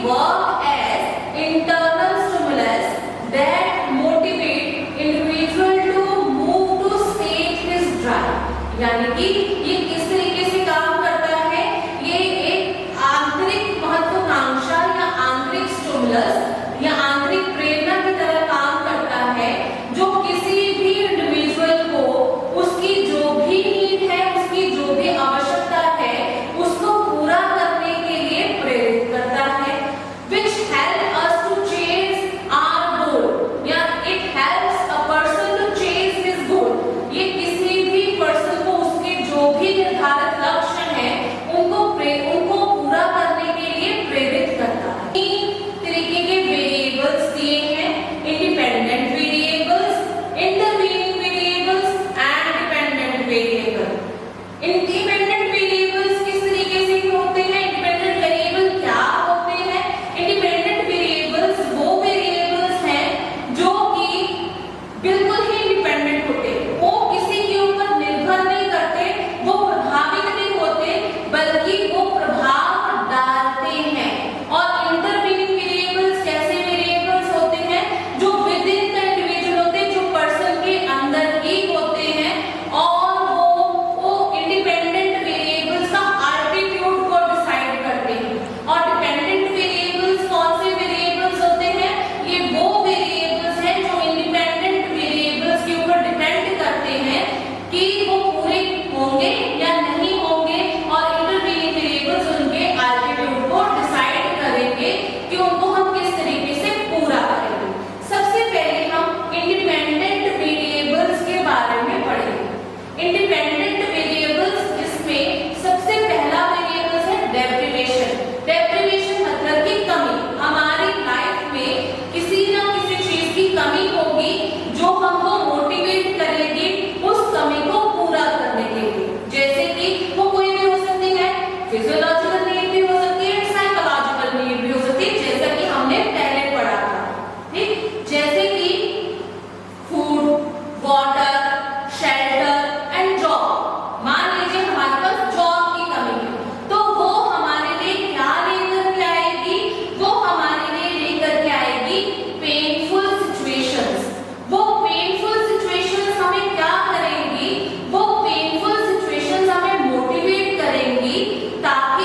work as internal stimulus that motivate individual to move to stage his drive। यानी कि ये किस तरीके से काम करता है, ये एक आंतरिक महत्वाकांक्षा या आंतरिक स्टिमुलस या आंतरिक प्रेरणा की तरह काम करता है, जो किसी भी इंडिविजुअल को उसकी जो भी नीड है, उसकी जो भी आवश्यकता है, उसको पूरा करने के लिए प्रेरित करता है। Which help us to chase our goal, या it helps a person to chase his goal। ये किसी भी पर्सन को उसके जो भी निर्धारित लक्ष्य हैं, उनको पूरा करने के लिए प्रेरित करता है। तीन तरीके के वेरिएबल्स दिए हैं, independent variables, intervening variables and dependent variable. Independent variables किस तरीके से होते हैं, इंडिपेंडेंट वेरिएबल क्या होते हैं? इंडिपेंडेंट वेरिएबल्स वो वेरिएबल्स हैं जो कि बिल्कुल ही इंडिपेंडेंट होते हैं, वो किसी के ऊपर निर्भर नहीं करते, वो प्रभावित नहीं होते, बल्कि वो प्रभाव डालते हैं। और इंटरवीनिंग वेरिएबल्स कैसे वेरिएबल्स होते हैं, जो विद इन द इंडिविजुअल होते हैं, जो पर्सन के अंदर ही होते हैं, और वो इंडिपेंडेंट वेरिएबल्स का एटीट्यूड को डिसाइड करते हैं। और डिपेंडेंट वेरिएबल्स कौन से वेरिएबल्स होते हैं? ये वो वेरिएबल्स हैं जो इंडिपेंडेंट वेरिएबल्स के ऊपर डिपेंड करते हैं कि वो पूरे होंगे या नहीं होंगे, और इंटरवीनिंग वेरिएबल्स उनके एटीट्यूड को डिसाइड करेंगे कि उनको हम किस तरीके से पूरा करेंगे। सबसे पहले हम इंडिपेंडेंट वेरिएबल्स के बारे में पढ़ेंगे। इंडिपेंडेंट वेरिएबल्स, इसमें सबसे पहला वेरिएबल्स है डेप्रिवेशन। डेप्रिवेशन मतलब कि कमी। हमारी लाइफ में किसी ना किसी चीज की कमी होगी जो हमको मोटिवेट करेगी उस कमी को पूरा करने के लिए। जैसे कि वो कोई भी हो सकती है, फिजियोलॉजिकल नीड भी हो सकती है, साइकोलॉजिकल नीड भी हो सकती है, जैसा कि हमने पहले पढ़ा था। ठीक, जैसे कि food, water, shelter and job. मान लीजिए हमारे पास जॉब की कमी है, तो वो हमारे लिए क्या लेकर के आएगी? वो हमारे लिए लेकर के आएगी पेनफुल सिचुएशंस। वो पेनफुल सिचुएशंस हमें क्या करेंगी? वो पेनफुल सिचुएशंस हमें मोटिवेट करेंगी ताकि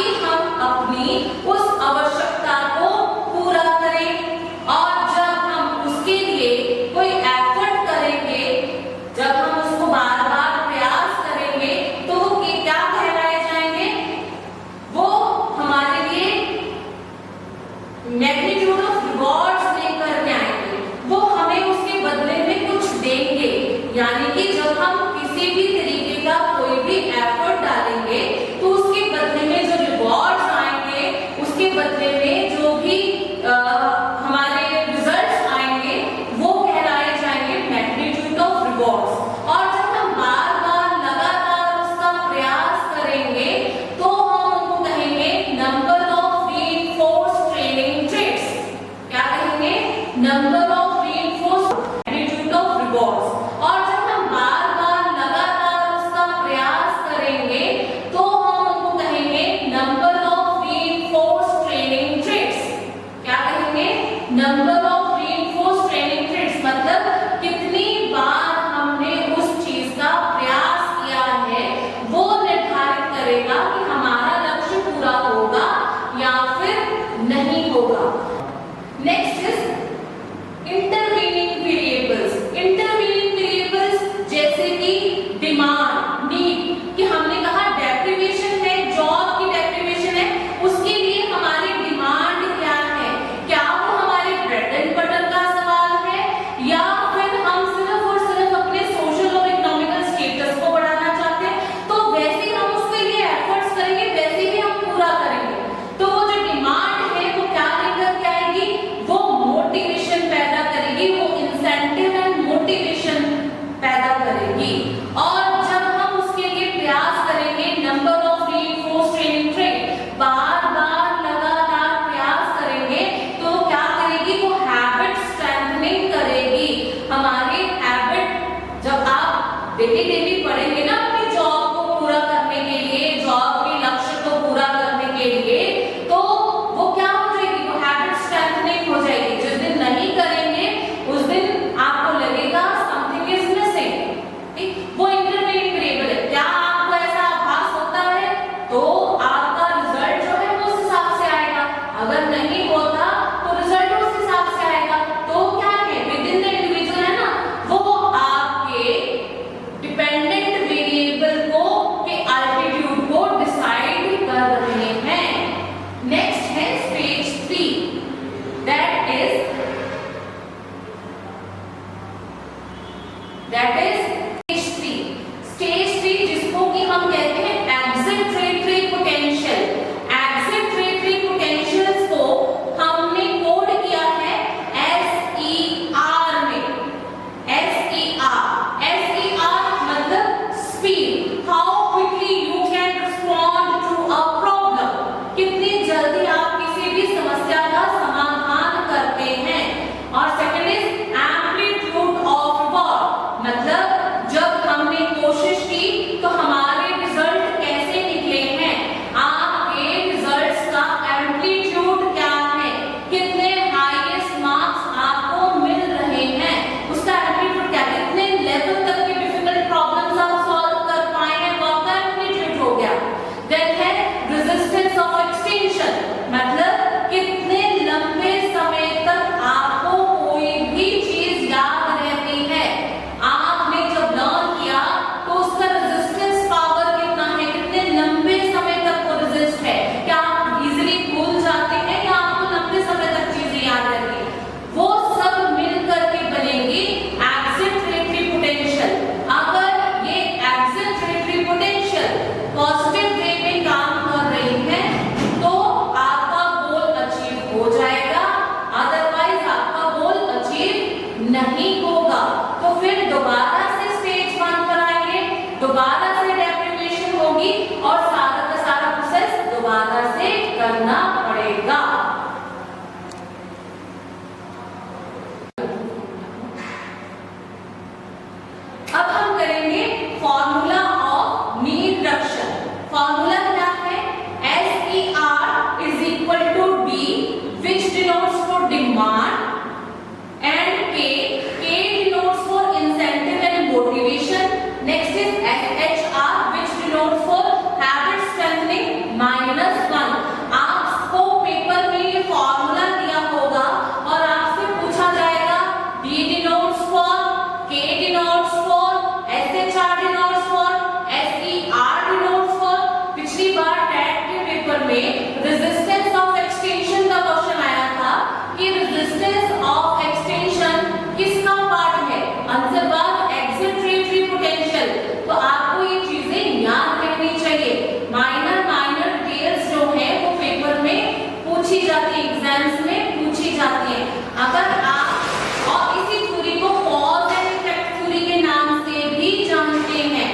में रेजिस्टेंस ऑफ एक्सटेंशन का क्वेश्चन आया था कि रेजिस्टेंस ऑफ एक्सटेंशन किसका पार्ट है? Answer was acceleratory potential. तो आपको ये चीजें याद रखनी चाहिए। माइनर माइनर डिटेल्स जो है वो पेपर में पूछी जाती है, एग्जाम्स में पूछी जाती है। अगर आप और इसी थ्योरी को कॉज एंड इफेक्ट थ्योरी के नाम से भी जानते हैं।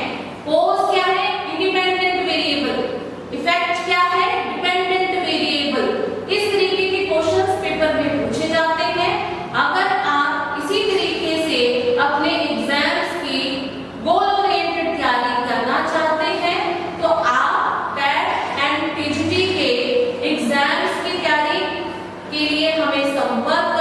कॉज क्या है? Independent variable. इफेक्ट क्या है? Dependent variable. इस तरीके के क्वेश्चंस पेपर में पूछे जाते हैं। अगर आप इसी तरीके से अपने एग्जाम्स की गोल ओरिएंटेड तैयारी करना चाहते हैं तो आप टेट एंड टीजीटी के एग्जाम्स की तैयारी के लिए हमें संपर्क